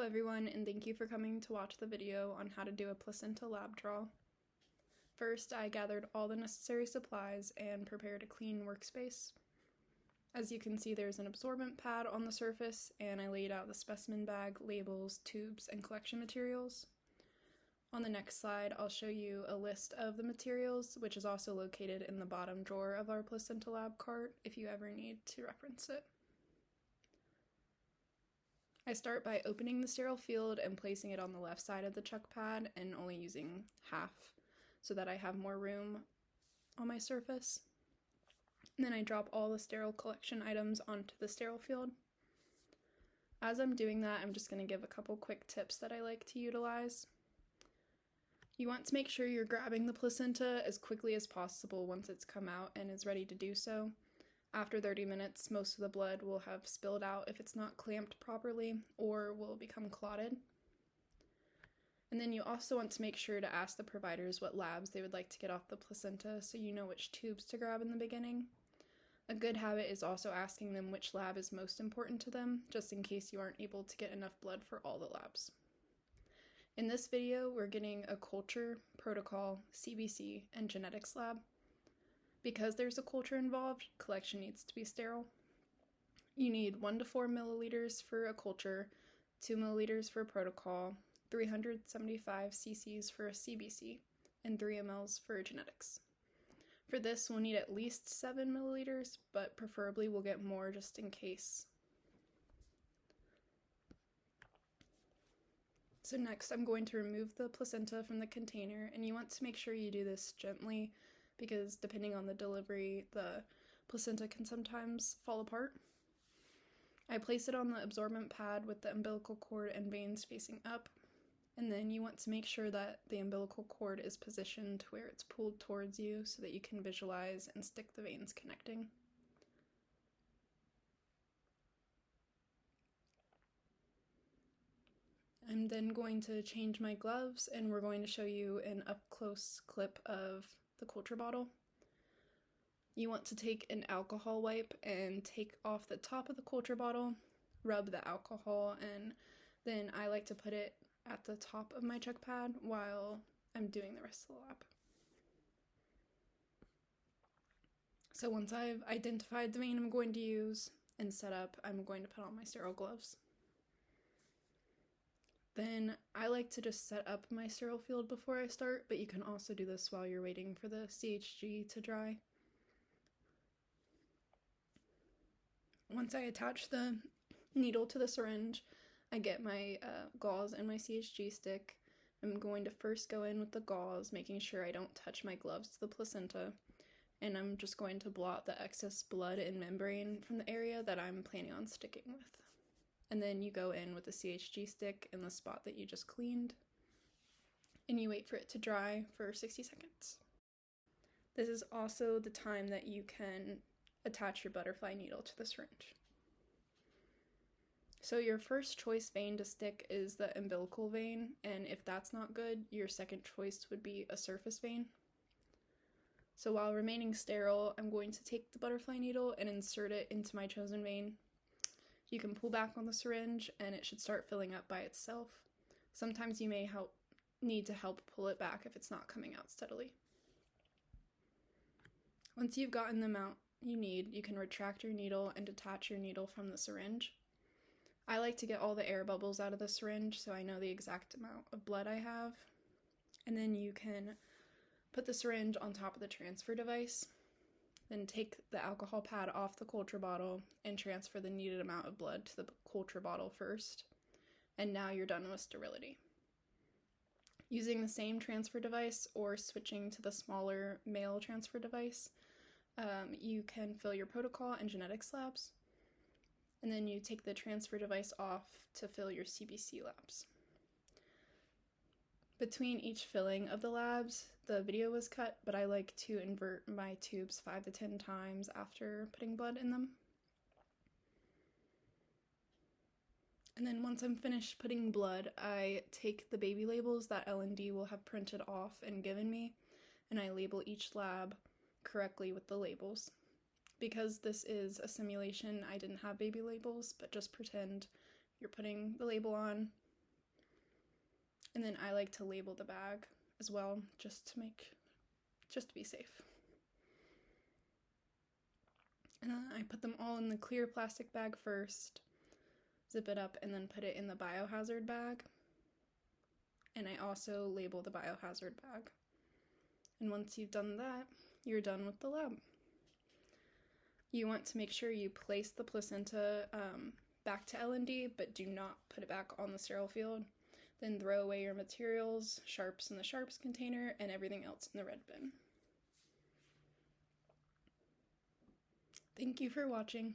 everyone, and thank you for coming to watch the video on how to do a placenta lab draw. First, I gathered all the necessary supplies and prepared a clean workspace. As you can see, there's an absorbent pad on the surface, and I laid out the specimen bag, labels, tubes, and collection materials. On the next slide, I'll show you a list of the materials, which is also located in the bottom drawer of our placenta lab cart if you ever need to reference it. I start by opening the sterile field and placing it on the left side of the chuck pad and only using half so that I have more room on my surface. And then I drop all the sterile collection items onto the sterile field. As I'm doing that, I'm just going to give a couple quick tips that I like to utilize. You want to make sure you're grabbing the placenta as quickly as possible once it's come out and is ready to do so. After 30 minutes, most of the blood will have spilled out if it's not clamped properly or will become clotted. And then you also want to make sure to ask the providers what labs they would like to get off the placenta so you know which tubes to grab in the beginning. A good habit is also asking them which lab is most important to them, just in case you aren't able to get enough blood for all the labs. In this video, we're getting a culture, protocol, CBC, and genetics lab. Because there's a culture involved, collection needs to be sterile. You need 1 to 4 milliliters for a culture, 2 milliliters for a protocol, 375 cc's for a CBC, and 3 mLs for genetics. For this, we'll need at least 7 milliliters, but preferably we'll get more just in case. So next, I'm going to remove the placenta from the container, and you want to make sure you do this gently, because depending on the delivery, the placenta can sometimes fall apart. I place it on the absorbent pad with the umbilical cord and veins facing up, and then you want to make sure that the umbilical cord is positioned to where it's pulled towards you so that you can visualize and stick the veins connecting. I'm then going to change my gloves, and we're going to show you an up-close clip of the culture bottle. You want to take an alcohol wipe and take off the top of the culture bottle, rub the alcohol, and then I like to put it at the top of my chuck pad while I'm doing the rest of the lab. So once I've identified the vein I'm going to use and set up, I'm going to put on my sterile gloves. Then I like to just set up my sterile field before I start, but you can also do this while you're waiting for the CHG to dry. Once I attach the needle to the syringe, I get my gauze and my CHG stick. I'm going to first go in with the gauze, making sure I don't touch my gloves to the placenta, and I'm just going to blot the excess blood and membrane from the area that I'm planning on sticking with. And then you go in with the CHG stick in the spot that you just cleaned, and you wait for it to dry for 60 seconds. This is also the time that you can attach your butterfly needle to the syringe. So your first choice vein to stick is the umbilical vein, and if that's not good, your second choice would be a surface vein. So while remaining sterile, I'm going to take the butterfly needle and insert it into my chosen vein. You can pull back on the syringe and it should start filling up by itself. Sometimes you may need to help pull it back if it's not coming out steadily. Once you've gotten the amount you need, you can retract your needle and detach your needle from the syringe. I like to get all the air bubbles out of the syringe so I know the exact amount of blood I have. And then you can put the syringe on top of the transfer device. Then take the alcohol pad off the culture bottle and transfer the needed amount of blood to the culture bottle first. And now you're done with sterility. Using the same transfer device or switching to the smaller male transfer device, you can fill your protocol and genetics labs. And then you take the transfer device off to fill your CBC labs. Between each filling of the labs, the video was cut, but I like to invert my tubes 5 to 10 times after putting blood in them. And then once I'm finished putting blood, I take the baby labels that L&D will have printed off and given me, and I label each lab correctly with the labels. Because this is a simulation, I didn't have baby labels, but just pretend you're putting the label on, And then I like to label the bag as well, just to be safe. And then I put them all in the clear plastic bag first, zip it up, and then put it in the biohazard bag. And I also label the biohazard bag. And once you've done that, you're done with the lab. You want to make sure you place the placenta back to L&D, but do not put it back on the sterile field. Then throw away your materials, sharps in the sharps container, and everything else in the red bin. Thank you for watching.